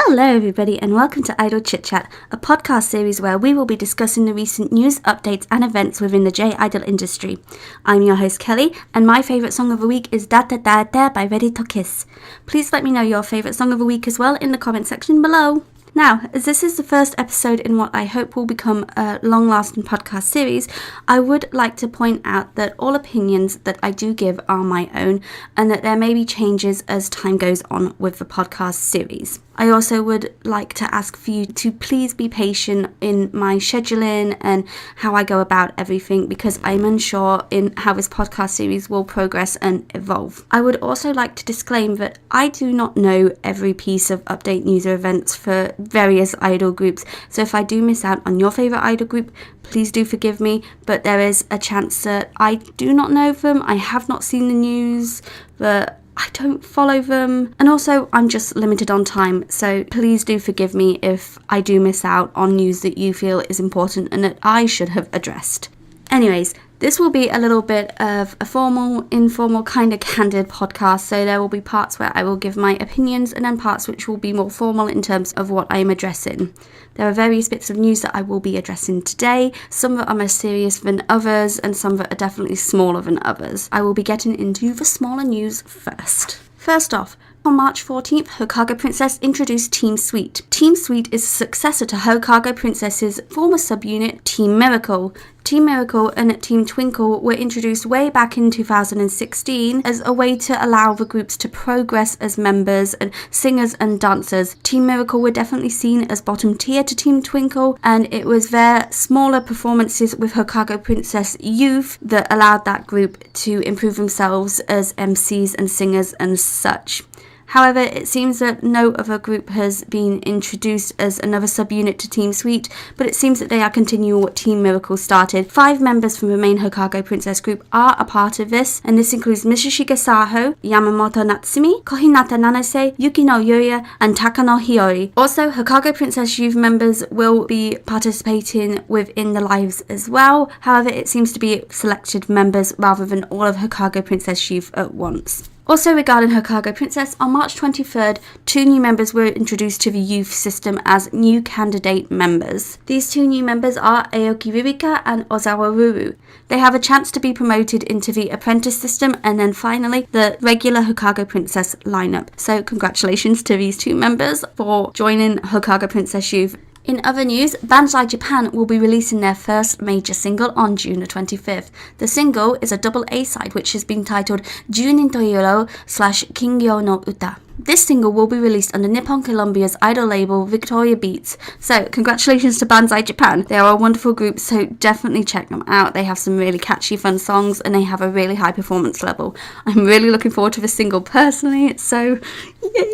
Hello everybody and welcome to Idol Chit Chat, a podcast series where we will be discussing the recent news, updates and events within the J-Idol industry. I'm your host Kelly and my favourite song of the week is Da Da Da Da by Ready to Kiss. Please let me know your favourite song of the week as well in the comment section below. Now, as this is the first episode in what I hope will become a long-lasting podcast series, I would like to point out that all opinions that I do give are my own and that there may be changes as time goes on with the podcast series. I also would like to ask for you to please be patient in my scheduling and how I go about everything because I'm unsure in how this podcast series will progress and evolve. I would also like to disclaim that I do not know every piece of update news or events for various idol groups, so if I do miss out on your favourite idol group, please do forgive me, but there is a chance that I do not know them, I have not seen the news, but I don't follow them, and also I'm just limited on time, so please do forgive me if I do miss out on news that you feel is important and that I should have addressed. Anyways, this will be a little bit of a formal, informal, kind of candid podcast, so there will be parts where I will give my opinions and then parts which will be more formal in terms of what I am addressing. There are various bits of news that I will be addressing today, some that are more serious than others and some that are definitely smaller than others. I will be getting into the smaller news first. First off, on March 14th, Houkago Princess introduced Team Sweet. Team Sweet is a successor to Houkago Princess's former subunit, Team Miracle. Team Miracle and Team Twinkle were introduced way back in 2016 as a way to allow the groups to progress as members and singers and dancers. Team Miracle were definitely seen as bottom tier to Team Twinkle, and it was their smaller performances with Houkago Princess Youth that allowed that group to improve themselves as MCs and singers and such. However, it seems that no other group has been introduced as another subunit to Team Sweet, but it seems that they are continuing what Team Miracle started. 5 members from the main Houkago Princess group are a part of this, and this includes Mitsushige Saho, Yamamoto Natsumi, Kohinata Nanase, Yukino Yuya, and Takano Hiyori. Also, Houkago Princess Youth members will be participating within the lives as well. However, it seems to be selected members rather than all of Houkago Princess Youth at once. Also regarding Houkago Princess, on March 23rd, 2 new members were introduced to the youth system as new candidate members. These 2 new members are Aoki Ririka and Ozawa Ruru. They have a chance to be promoted into the apprentice system and then finally the regular Houkago Princess lineup. So congratulations to these 2 members for joining Houkago Princess Youth. In other news, Banzai Japan will be releasing their first major single on June the 25th. The single is a double A-side which has been titled Junin Toyoro / Kingyo no Uta. This single will be released under Nippon Columbia's idol label Victoria Beats. So congratulations to Banzai Japan. They are a wonderful group, so definitely check them out. They have some really catchy fun songs and they have a really high performance level. I'm really looking forward to the single personally, so yay!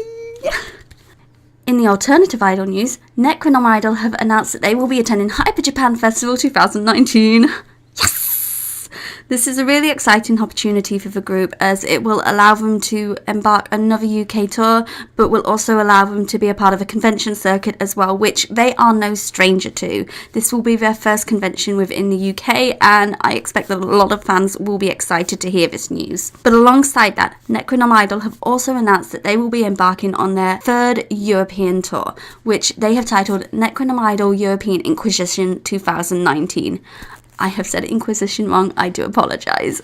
In the alternative idol news, NECRONOMIDOL have announced that they will be attending Hyper Japan Festival 2019. Yes! This is a really exciting opportunity for the group as it will allow them to embark another UK tour, but will also allow them to be a part of a convention circuit as well, which they are no stranger to. This will be their first convention within the UK, and I expect that a lot of fans will be excited to hear this news. But alongside that, NECRONOMIDOL have also announced that they will be embarking on their 3rd European tour, which they have titled NECRONOMIDOL European Inquisition 2019. I have said Inquisition wrong, I do apologise.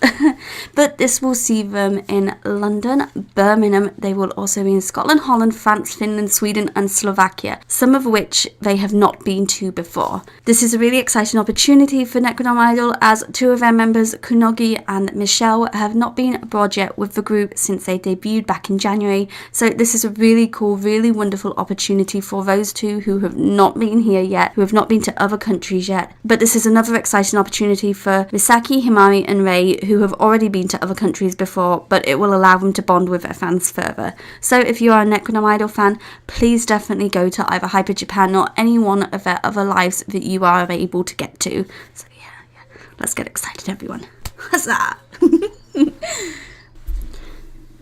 But this will see them in London, Birmingham, they will also be in Scotland, Holland, France, Finland, Sweden and Slovakia, some of which they have not been to before. This is a really exciting opportunity for NECRONOMIDOL as 2 of their members, Kunogi and Michelle, have not been abroad yet with the group since they debuted back in January, so this is a really cool, really wonderful opportunity for those 2 who have not been here yet, who have not been to other countries yet. But this is another exciting opportunity for Misaki, Himari and Rei, who have already been to other countries before, but it will allow them to bond with their fans further. So if you are a NECRONOMIDOL fan, please definitely go to either Hyper Japan or any one of their other lives that you are able to get to. So yeah, let's get excited everyone. Huzzah!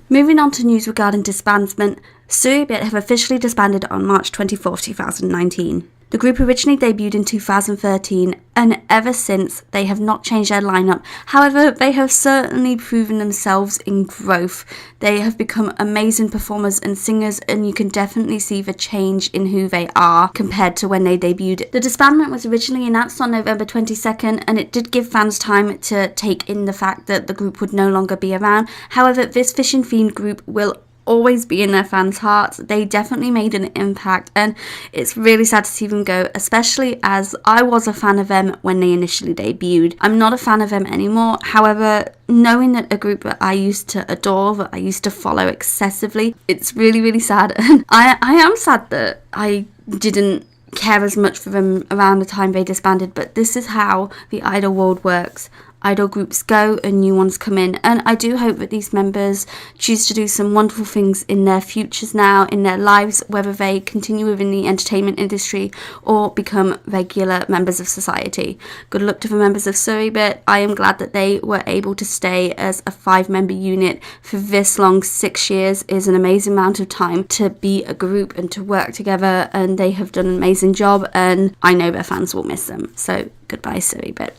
Moving on to news regarding disbandment, Tsuribit have officially disbanded on March 24, 2019. The group originally debuted in 2013, and ever since they have not changed their lineup. However, they have certainly proven themselves in growth. They have become amazing performers and singers, and you can definitely see the change in who they are compared to when they debuted. The disbandment was originally announced on November 22nd, and it did give fans time to take in the fact that the group would no longer be around. However, this fishing themed group will always be in their fans' hearts. They definitely made an impact, and it's really sad to see them go, especially as I was a fan of them when they initially debuted. I'm not a fan of them anymore. However, knowing that a group that I used to adore, that I used to follow excessively, it's really, really sad. And I am sad that I didn't care as much for them around the time they disbanded, but this is how the idol world works. Idol groups go and new ones come in, and I do hope that these members choose to do some wonderful things in their futures now, in their lives, whether they continue within the entertainment industry or become regular members of society. Good luck to the members of Tsuribit. I am glad that they were able to stay as a 5-member unit for this long. 6 years is an amazing amount of time to be a group and to work together, and they have done an amazing job, and I know their fans will miss them. So goodbye, Tsuribit.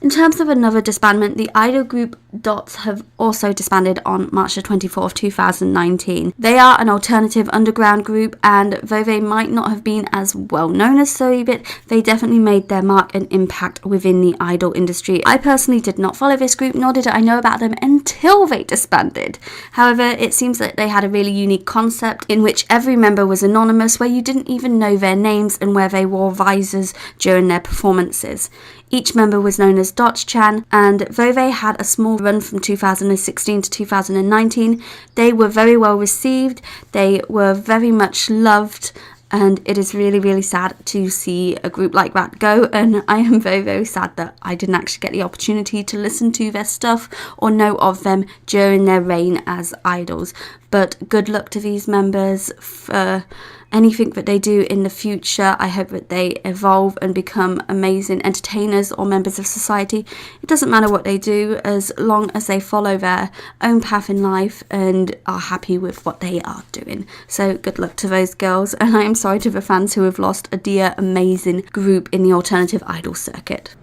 In terms of another disbandment, the idol group Dots have also disbanded on March the 24th, 2019. They are an alternative underground group, and though they might not have been as well known as Tsuribit, they definitely made their mark and impact within the idol industry. I personally did not follow this group, nor did I know about them until they disbanded. However, it seems that they had a really unique concept in which every member was anonymous, where you didn't even know their names, and where they wore visors during their performances. Each member was known as Dot-chan, and though they had a small run from 2016 to 2019, they were very well received, they were very much loved, and it is really, really sad to see a group like that go, and I am very, very sad that I didn't actually get the opportunity to listen to their stuff or know of them during their reign as idols. But good luck to these members for anything that they do in the future. I hope that they evolve and become amazing entertainers or members of society. It doesn't matter what they do, as long as they follow their own path in life and are happy with what they are doing. So good luck to those girls, and I am sorry to the fans who have lost a dear, amazing group in the alternative idol circuit.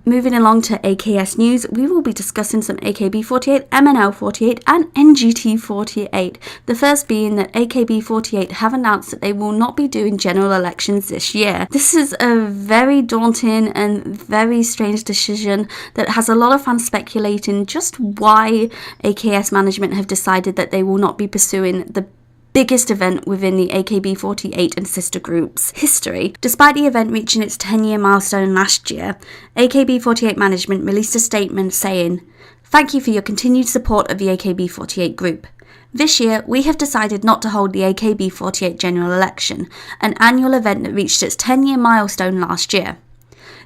Moving along to AKS news, we will be discussing some AKB48, MNL48 and NGT48. The first being that AKB48 have announced that they will not be doing general elections this year. This is a very daunting and very strange decision that has a lot of fans speculating just why AKS management have decided that they will not be pursuing the biggest event within the AKB48 and sister groups' history. Despite the event reaching its 10-year milestone last year, AKB48 management released a statement saying, "Thank you for your continued support of the AKB48 group. This year, we have decided not to hold the AKB48 general election, an annual event that reached its 10-year milestone last year.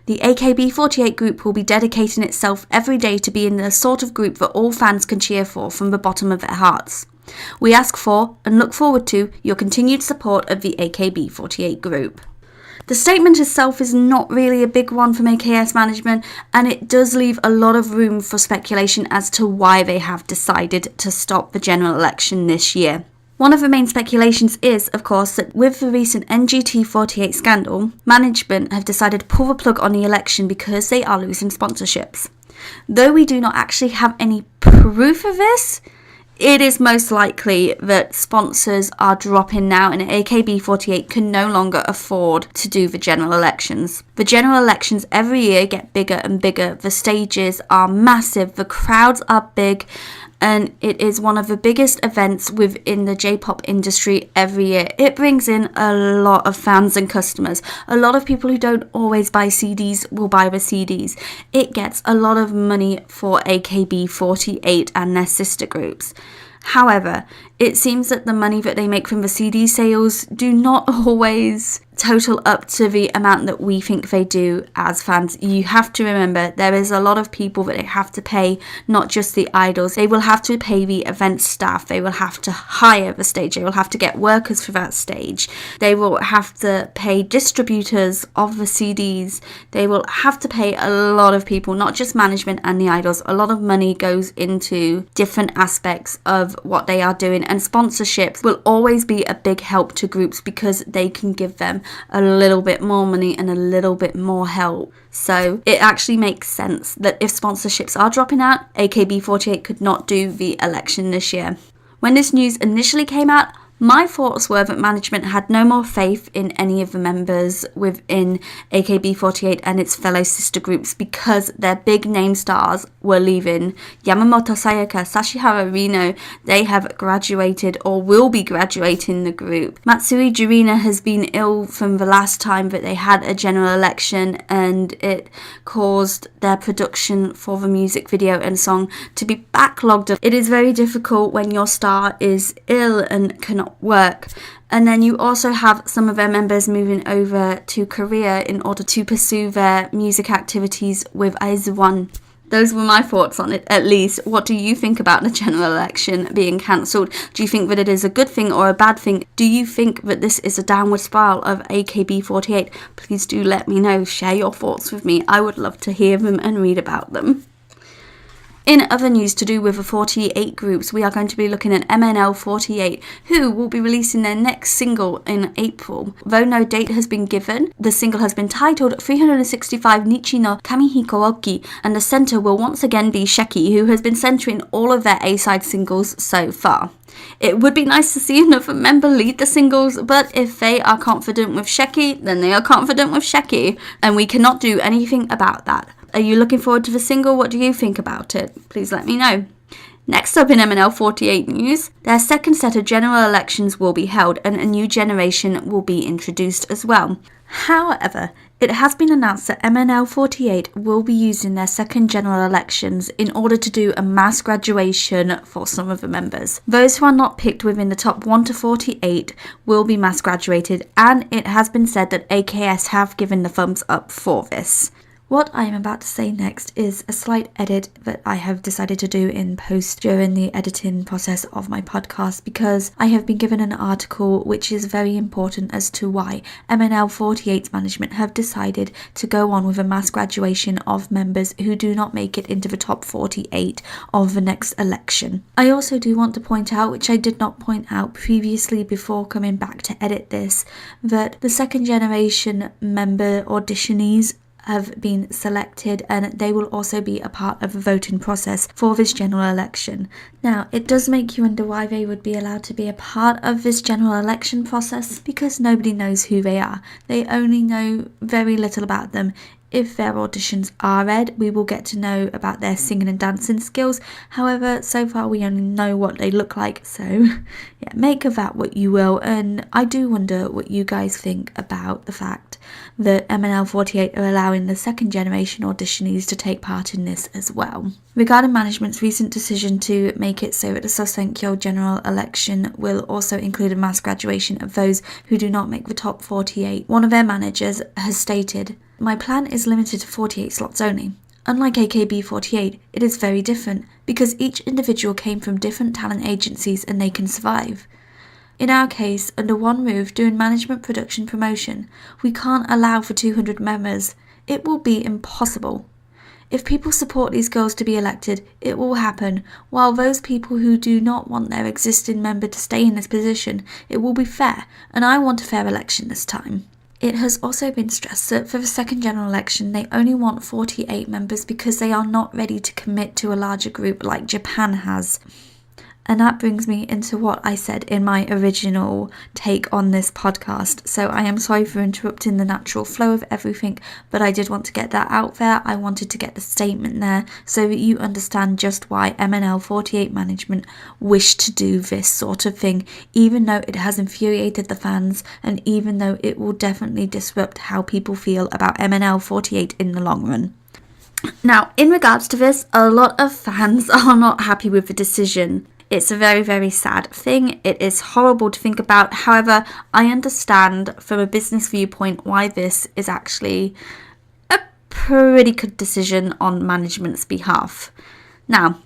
The AKB48 group will be dedicating itself every day to being the sort of group that all fans can cheer for from the bottom of their hearts. We ask for and look forward to your continued support of the AKB48 group." The statement itself is not really a big one from AKS management, and it does leave a lot of room for speculation as to why they have decided to stop the general election this year. One of the main speculations is, of course, that with the recent NGT48 scandal, management have decided to pull the plug on the election because they are losing sponsorships. Though we do not actually have any proof of this, it is most likely that sponsors are dropping now, and AKB48 can no longer afford to do the general elections. The general elections every year get bigger and bigger. The stages are massive, the crowds are big, and it is one of the biggest events within the J-pop industry every year. It brings in a lot of fans and customers. A lot of people who don't always buy CDs will buy the CDs. It gets a lot of money for AKB48 and their sister groups. However, it seems that the money that they make from the CD sales do not always total up to the amount that we think they do as fans. You have to remember, there is a lot of people that they have to pay, not just the idols. They will have to pay the event staff, they will have to hire the stage, they will have to get workers for that stage, they will have to pay distributors of the CDs, they will have to pay a lot of people, not just management and the idols. A lot of money goes into different aspects of what they are doing, and sponsorships will always be a big help to groups because they can give them a little bit more money and a little bit more help. So it actually makes sense that if sponsorships are dropping out, AKB48 could not do the election this year. When this news initially came out, my thoughts were that management had no more faith in any of the members within AKB48 and its fellow sister groups because their big name stars were leaving. Yamamoto Sayaka, Sashihara Rino, they have graduated or will be graduating the group. Matsui Jurina has been ill from the last time that they had a general election, and it caused their production for the music video and song to be backlogged. It is very difficult when your star is ill and cannot work. And then you also have some of their members moving over to Korea in order to pursue their music activities with IZ*ONE. Those were my thoughts on it, at least. What do you think about the general election being cancelled? Do you think that it is a good thing or a bad thing? Do you think that this is a downward spiral of AKB48? Please do let me know. Share your thoughts with me. I would love to hear them and read about them. In other news to do with the 48 groups, we are going to be looking at MNL48, who will be releasing their next single in April. Though no date has been given, the single has been titled 365 Nichi no Kamihiko Oki, and the centre will once again be Sheki, who has been centering all of their A-side singles so far. It would be nice to see another member lead the singles, but if they are confident with Sheki, then they are confident with Sheki, and we cannot do anything about that. Are you looking forward to the single? What do you think about it? Please let me know. Next up in MNL48 news, their second set of general elections will be held and a new generation will be introduced as well. However, it has been announced that MNL48 will be using their second general elections in order to do a mass graduation for some of the members. Those who are not picked within the top 1 to 48 will be mass graduated, and it has been said that AKS have given the thumbs up for this. What I am about to say next is a slight edit that I have decided to do in post during the editing process of my podcast, because I have been given an article which is very important as to why MNL48's management have decided to go on with a mass graduation of members who do not make it into the top 48 of the next election. I also do want to point out, which I did not point out previously before coming back to edit this, that the second generation member auditionees have been selected, and they will also be a part of the voting process for this general election. Now, it does make you wonder why they would be allowed to be a part of this general election process, because nobody knows who they are. They only know very little about them. If their auditions are read, we will get to know about their singing and dancing skills. However, so far we only know what they look like, so yeah, make of that what you will. And I do wonder what you guys think about the fact that MNL48 are allowing the second generation auditionees to take part in this as well. Regarding management's recent decision to make it so that the Sosenkyo general election will also include a mass graduation of those who do not make the top 48, one of their managers has stated, "My plan is limited to 48 slots only. Unlike AKB48, it is very different because each individual came from different talent agencies and they can survive. In our case, under one roof doing management, production, promotion, we can't allow for 200 members. It will be impossible. If people support these girls to be elected, it will happen, while those people who do not want their existing member to stay in this position, it will be fair, and I want a fair election this time." It has also been stressed that for the second general election, they only want 48 members because they are not ready to commit to a larger group like Japan has. And that brings me into what I said in my original take on this podcast. So I am sorry for interrupting the natural flow of everything, but I did want to get that out there. I wanted to get the statement there so that you understand just why MNL48 management wish to do this sort of thing, even though it has infuriated the fans and even though it will definitely disrupt how people feel about MNL48 in the long run. Now, in regards to this, a lot of fans are not happy with the decision. It's a very, very sad thing. It is horrible to think about. However, I understand from a business viewpoint why this is actually a pretty good decision on management's behalf. Now,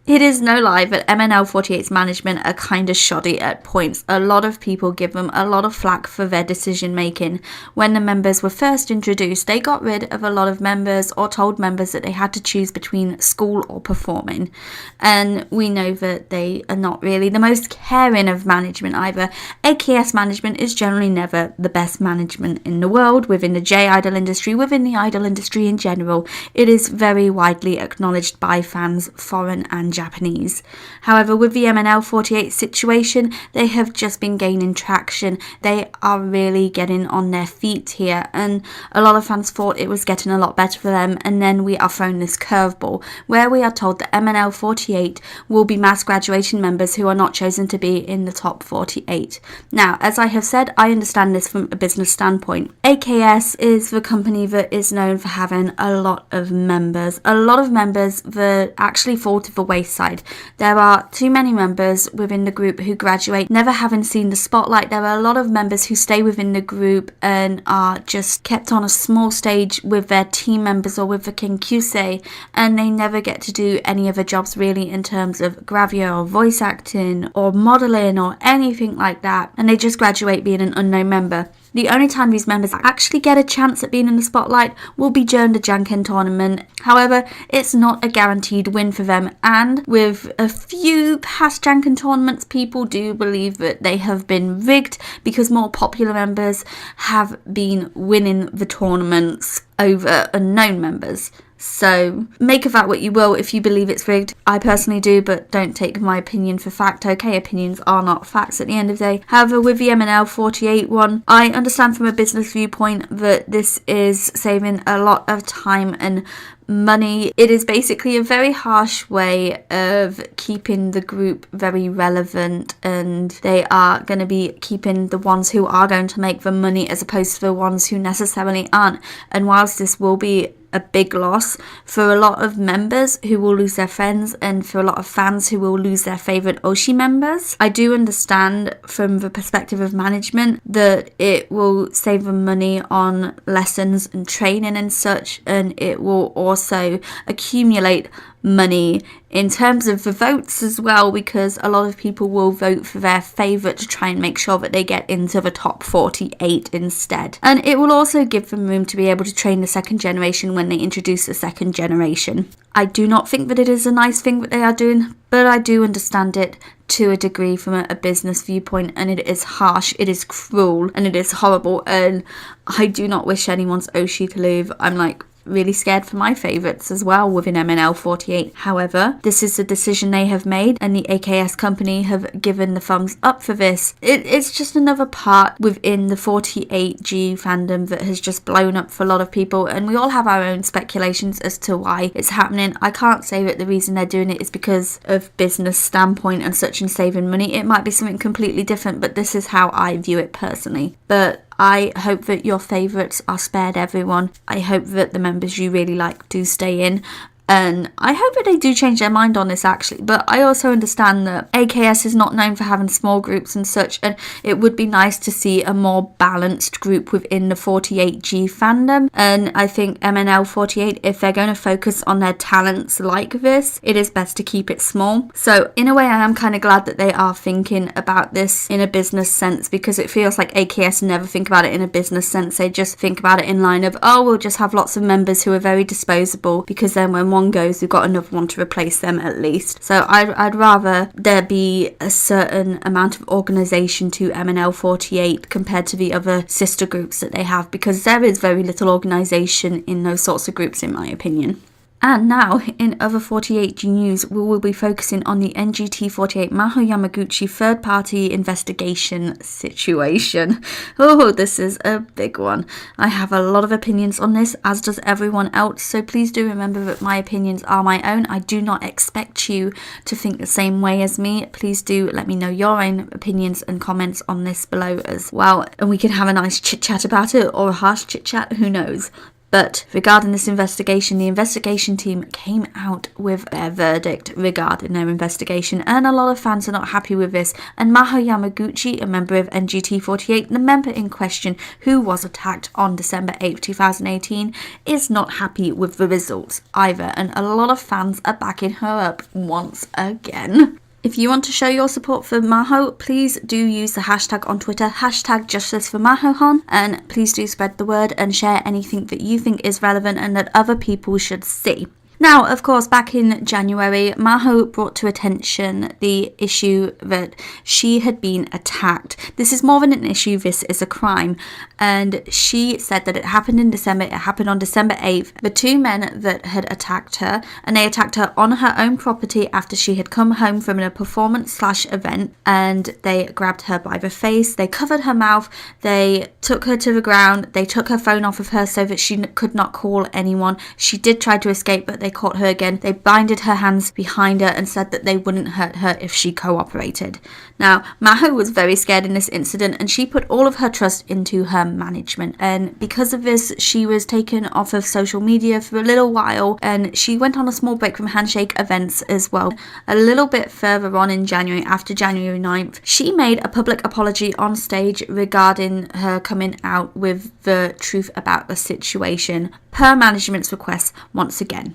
It is no lie, but MNL48's management are kind of shoddy at points. A lot of people give them a lot of flack for their decision making. When the members were first introduced, they got rid of a lot of members or told members that they had to choose between school or performing. And we know that they are not really the most caring of management either. AKS management is generally never the best management in the world, within the J-idol industry, within the idol industry in general. It is very widely acknowledged by fans, foreign and Japanese. However, with the MNL48 situation, they have just been gaining traction. They are really getting on their feet here, and a lot of fans thought it was getting a lot better for them, and then we are thrown this curveball where we are told that MNL48 will be mass graduation members who are not chosen to be in the top 48. Now, as I have said, I understand this from a business standpoint. AKS is the company that is known for having a lot of members that actually fall to the wayside. There are too many members within the group who graduate never having seen the spotlight. There are a lot of members who stay within the group and are just kept on a small stage with their team members or with the Kinkyusei, and they never get to do any other jobs really in terms of gravure or voice acting or modelling or anything like that, and they just graduate being an unknown member. The only time these members actually get a chance at being in the spotlight will be during the Janken tournament. However, it's not a guaranteed win for them, and with a few past Janken tournaments, people do believe that they have been rigged because more popular members have been winning the tournaments over unknown members. So make of that what you will if you believe it's rigged. I personally do, but don't take my opinion for fact. Okay, opinions are not facts at the end of the day. However, with the MNL48 one, I understand from a business viewpoint that this is saving a lot of time and money. It is basically a very harsh way of keeping the group very relevant, and they are going to be keeping the ones who are going to make the money as opposed to the ones who necessarily aren't. And whilst this will be a big loss for a lot of members who will lose their friends and for a lot of fans who will lose their favourite Oshi members, I do understand from the perspective of management that it will save them money on lessons and training and such, and it will also accumulate money in terms of the votes as well, because a lot of people will vote for their favourite to try and make sure that they get into the top 48 instead. And it will also give them room to be able to train the second generation when they introduce the second generation. I do not think that it is a nice thing that they are doing, but I do understand it to a degree from a business viewpoint, and it is harsh, it is cruel, and it is horrible, and I do not wish anyone's Oshi to leave. I'm really scared for my favourites as well within MNL48. However, this is the decision they have made, and the AKS company have given the thumbs up for this. It's just another part within the 48G fandom that has just blown up for a lot of people, and we all have our own speculations as to why it's happening. I can't say that the reason they're doing it is because of business standpoint and such and saving money. It might be something completely different, but this is how I view it personally. But I hope that your favourites are spared, everyone. I hope that the members you really like do stay in. And I hope that they do change their mind on this actually, but I also understand that AKS is not known for having small groups and such, and it would be nice to see a more balanced group within the 48G fandom. And I think MNL48, if they're going to focus on their talents like this, it is best to keep it small. So in a way, I am kind of glad that they are thinking about this in a business sense, because it feels like AKS never think about it in a business sense. They just think about it in line of, oh, we'll just have lots of members who are very disposable, because then when one goes, we've got another one to replace them at least. So I'd rather there be a certain amount of organisation to MNL48 compared to the other sister groups that they have, because there is very little organisation in those sorts of groups in my opinion. And now, in other 48G news, we will be focusing on the NGT48 Maho Yamaguchi third-party investigation situation. Oh, this is a big one. I have a lot of opinions on this, as does everyone else, so please do remember that my opinions are my own. I do not expect you to think the same way as me. Please do let me know your own opinions and comments on this below as well, and we can have a nice chit-chat about it, or a harsh chit-chat, who knows. But regarding this investigation, the investigation team came out with their verdict regarding their investigation, and a lot of fans are not happy with this. And Maho Yamaguchi, a member of NGT48, the member in question who was attacked on December 8th, 2018, is not happy with the results either, and a lot of fans are backing her up once again. If you want to show your support for Maho, please do use the hashtag on Twitter, hashtag Justice for Maho-hon, and please do spread the word and share anything that you think is relevant and that other people should see. Now, of course, back in January, Maho brought to attention the issue that she had been attacked. This is more than an issue, this is a crime. And she said that it happened in December, it happened on December 8th. The two men that had attacked her, and they attacked her on her own property after she had come home from a performance/event, and they grabbed her by the face, they covered her mouth, they took her to the ground, they took her phone off of her so that she could not call anyone. She did try to escape, but they caught her again. They binded her hands behind her and said that they wouldn't hurt her if she cooperated. Now, Maho was very scared in this incident, and she put all of her trust into her management, and because of this she was taken off of social media for a little while, and she went on a small break from handshake events as well. A little bit further on in January, after January 9th, she made a public apology on stage regarding her coming out with the truth about the situation, per management's request once again.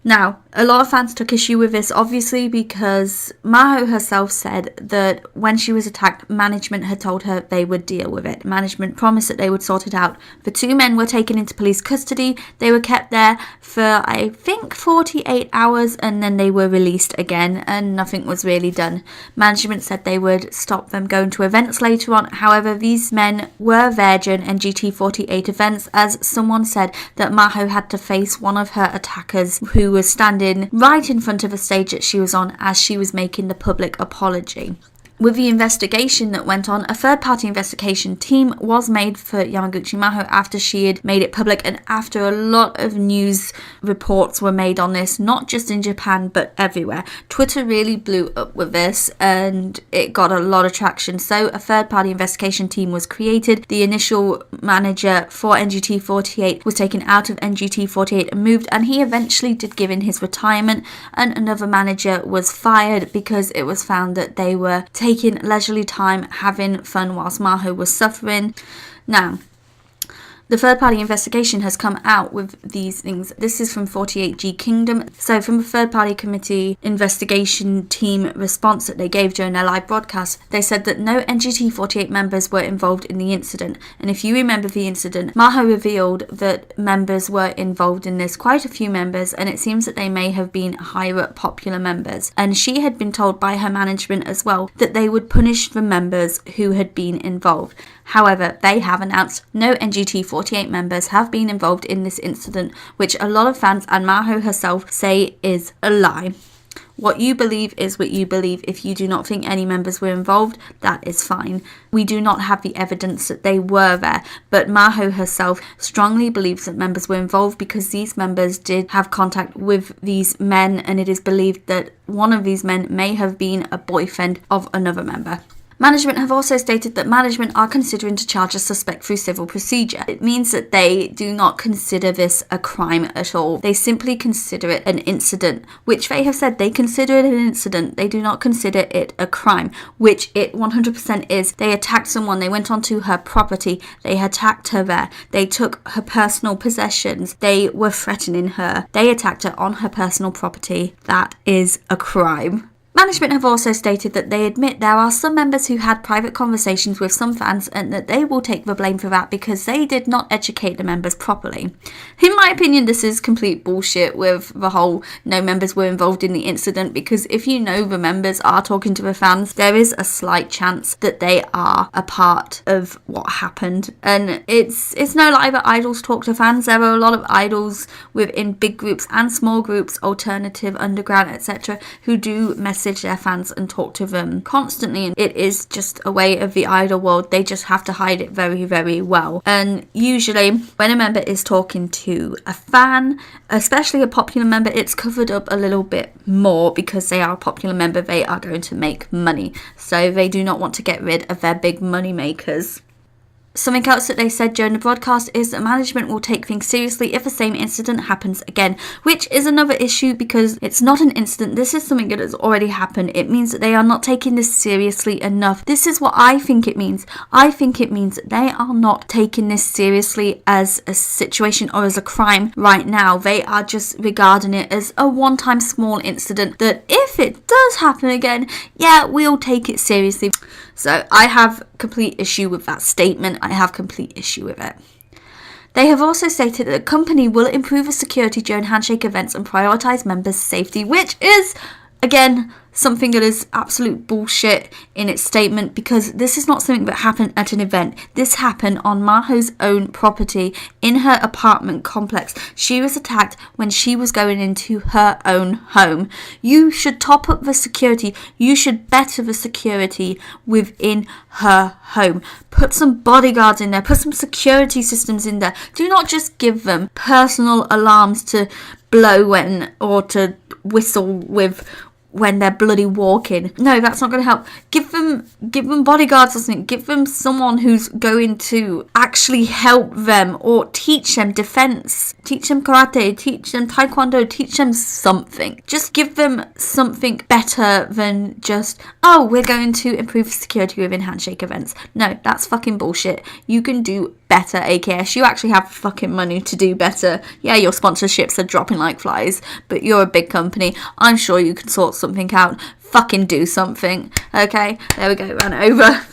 Now, a lot of fans took issue with this, obviously, because Maho herself said that when she was attacked, management had told her they would deal with it. Management promised that they would sort it out. The two men were taken into police custody. They were kept there for, I think, 48 hours, and then they were released again, and nothing was really done. Management said they would stop them going to events later on. However, these men were there during NGT48 events, as someone said that Maho had to face one of her attackers who was standing right in front of the stage that she was on as she was making the public apology. With the investigation that went on, a third-party investigation team was made for Yamaguchi Maho after she had made it public, and after a lot of news reports were made on this, not just in Japan but everywhere. Twitter really blew up with this, and it got a lot of traction. So a third-party investigation team was created. The initial manager for NGT48 was taken out of NGT48 and moved, and he eventually did give in his retirement, and another manager was fired because it was found that they were taking leisurely time, having fun whilst Maho was suffering. Now, the third-party investigation has come out with these things. This is from 48G Kingdom. So from the third-party committee investigation team response that they gave during their live broadcast, they said that no NGT48 members were involved in the incident. And if you remember the incident, Maho revealed that members were involved in this, quite a few members, and it seems that they may have been higher-up popular members. And she had been told by her management as well that they would punish the members who had been involved. However, they have announced no NGT48 members have been involved in this incident, which a lot of fans and Maho herself say is a lie. What you believe is what you believe. If you do not think any members were involved, that is fine. We do not have the evidence that they were there, but Maho herself strongly believes that members were involved because these members did have contact with these men, and it is believed that one of these men may have been a boyfriend of another member. Management have also stated that management are considering to charge a suspect through civil procedure. It means that they do not consider this a crime at all. They simply consider it an incident, which they have said they consider it an incident. They do not consider it a crime, which it 100% is. They attacked someone. They went onto her property. They attacked her there. They took her personal possessions. They were threatening her. They attacked her on her personal property. That is a crime. Management have also stated that they admit there are some members who had private conversations with some fans and that they will take the blame for that because they did not educate the members properly. In my opinion, this is complete bullshit with the whole no members were involved in the incident, because if you know the members are talking to the fans, there is a slight chance that they are a part of what happened. And it's no lie that idols talk to fans. There are a lot of idols within big groups and small groups, alternative, underground, etc., who do message their fans and talk to them constantly, and it is just a way of the idol world. They just have to hide it very, very well. And usually when a member is talking to a fan, especially a popular member, it's covered up a little bit more because they are a popular member. They are going to make money, so they do not want to get rid of their big money makers. Something else that they said during the broadcast is that management will take things seriously if the same incident happens again, which is another issue because it's not an incident. This is something that has already happened. It means that they are not taking this seriously enough. This is what I think it means. I think it means that they are not taking this seriously as a situation or as a crime right now. They are just regarding it as a one-time small incident that if it does happen again, yeah, we'll take it seriously. So I have complete issue with that statement. I have complete issue with it. They have also stated that the company will improve the security during handshake events and prioritise members' safety, which is, again, something that is absolute bullshit in its statement, because this is not something that happened at an event. This happened on Maho's own property in her apartment complex. She was attacked when she was going into her own home. You should top up the security. You should better the security within her home. Put some bodyguards in there. Put some security systems in there. Do not just give them personal alarms to blow when or to whistle with when they're bloody walking. No, that's not going to help. Give them bodyguards or something. Give them someone who's going to actually help them or teach them defense. Teach them karate, teach them taekwondo, teach them something. Just give them something better than just, oh, we're going to improve security within handshake events. No, that's fucking bullshit. You can do better, AKS. You actually have fucking money to do better. Yeah, your sponsorships are dropping like flies, but you're a big company. I'm sure you can sort something out. Fucking do something. Okay, there we go, ran over.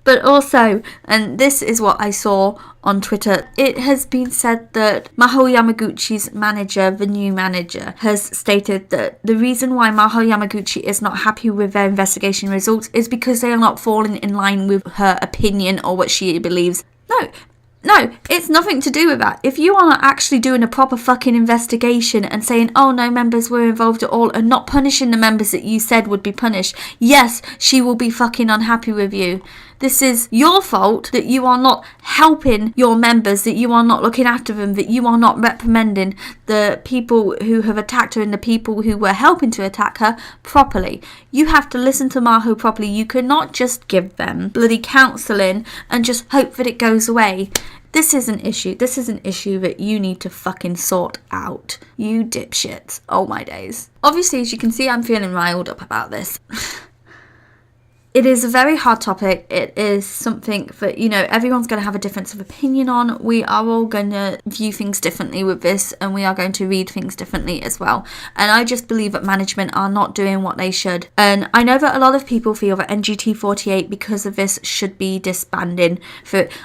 But also, and this is what I saw on Twitter, it has been said that Maho Yamaguchi's manager, the new manager, has stated that the reason why Maho Yamaguchi is not happy with their investigation results is because they are not falling in line with her opinion or what she believes. No, it's nothing to do with that. If you are not actually doing a proper fucking investigation and saying, oh, no members were involved at all, and not punishing the members that you said would be punished, yes, she will be fucking unhappy with you. This is your fault that you are not helping your members, that you are not looking after them, that you are not reprimanding the people who have attacked her and the people who were helping to attack her properly. You have to listen to Maho properly. You cannot just give them bloody counselling and just hope that it goes away. This is an issue. This is an issue that you need to fucking sort out. You dipshits. Oh my days. Obviously, as you can see, I'm feeling riled up about this. It is a very hard topic. It is something that, everyone's going to have a difference of opinion on. We are all going to view things differently with this, and we are going to read things differently as well. And I just believe that management are not doing what they should. And I know that a lot of people feel that NGT48, because of this, should be disbanding.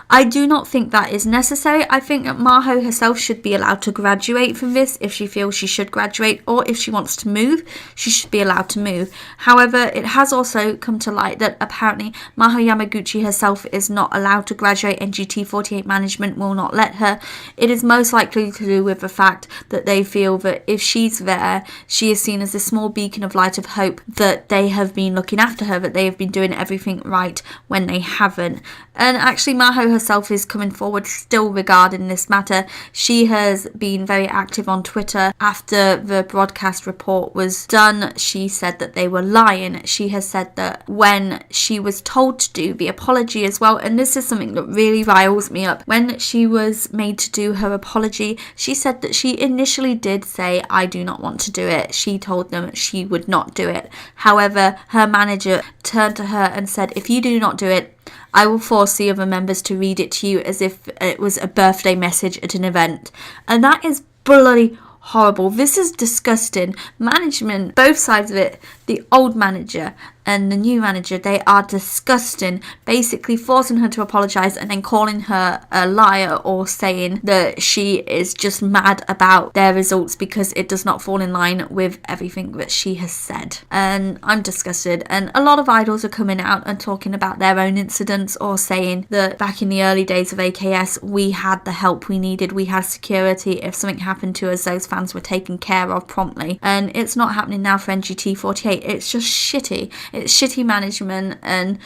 I do not think that is necessary. I think that Maho herself should be allowed to graduate from this if she feels she should graduate, or if she wants to move, she should be allowed to move. However, it has also come to light that apparently Maho Yamaguchi herself is not allowed to graduate. NGT48 management will not let her. It is most likely to do with the fact that they feel that if she's there, she is seen as a small beacon of light of hope, that they have been looking after her, that they have been doing everything right when they haven't. And actually Maho herself is coming forward still regarding this matter. She has been very active on Twitter. After the broadcast report was done, she said that they were lying. She has said that when she was told to do the apology as well, and this is something that really riles me up, when she was made to do her apology, she said that she initially did say, I do not want to do it. She told them she would not do it. However, her manager turned to her and said, if you do not do it, I will force the other members to read it to you as if it was a birthday message at an event. And that is bloody horrible. This is disgusting. Management, both sides of it, the old manager and the new manager, they are disgusting, basically forcing her to apologise and then calling her a liar, or saying that she is just mad about their results because it does not fall in line with everything that she has said. And I'm disgusted. And a lot of idols are coming out and talking about their own incidents, or saying that back in the early days of AKS, we had the help we needed, we had security. If something happened to us, those fans were taken care of promptly. And it's not happening now for NGT48. It's just shitty. It's shitty management, and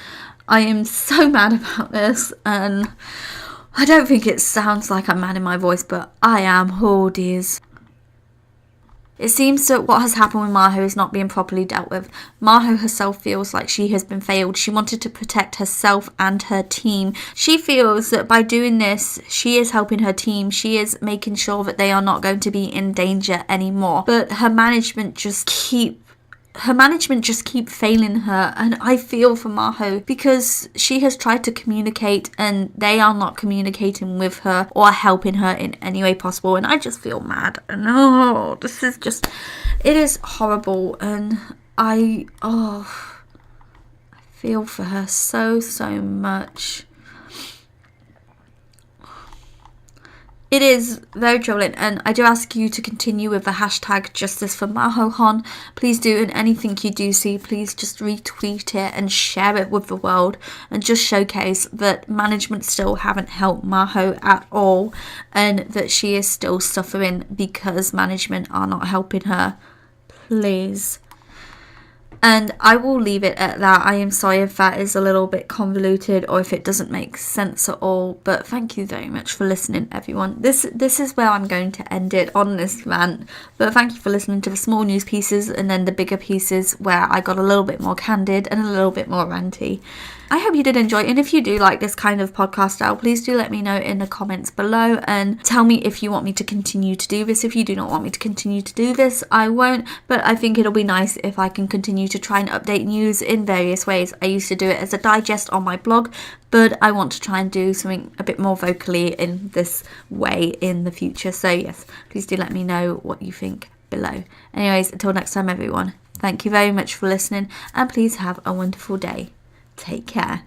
I am so mad about this. And I don't think it sounds like I'm mad in my voice, but I am. Oh dears. It seems that what has happened with Maho is not being properly dealt with. Maho herself feels like she has been failed. She wanted to protect herself and her team. She feels that by doing this, she is helping her team. She is making sure that they are not going to be in danger anymore. But her management just keep failing her, and I feel for Maho because she has tried to communicate and they are not communicating with her or helping her in any way possible, and I just feel mad. And it is horrible, and I feel for her so much. It is very troubling, and I do ask you to continue with the hashtag Justice for Maho-hon. Please do, and anything you do see, please just retweet it and share it with the world, and just showcase that management still haven't helped Maho at all, and that she is still suffering because management are not helping her. Please. And I will leave it at that. I am sorry if that is a little bit convoluted or if it doesn't make sense at all. But thank you very much for listening, everyone. This is where I'm going to end it on this rant. But thank you for listening to the small news pieces and then the bigger pieces where I got a little bit more candid and a little bit more ranty. I hope you did enjoy it, and if you do like this kind of podcast style, please do let me know in the comments below and tell me if you want me to continue to do this. If you do not want me to continue to do this, I won't, but I think it'll be nice if I can continue to try and update news in various ways. I used to do it as a digest on my blog, but I want to try and do something a bit more vocally in this way in the future. So yes, please do let me know what you think below. Anyways, until next time, everyone, thank you very much for listening, and please have a wonderful day. Take care.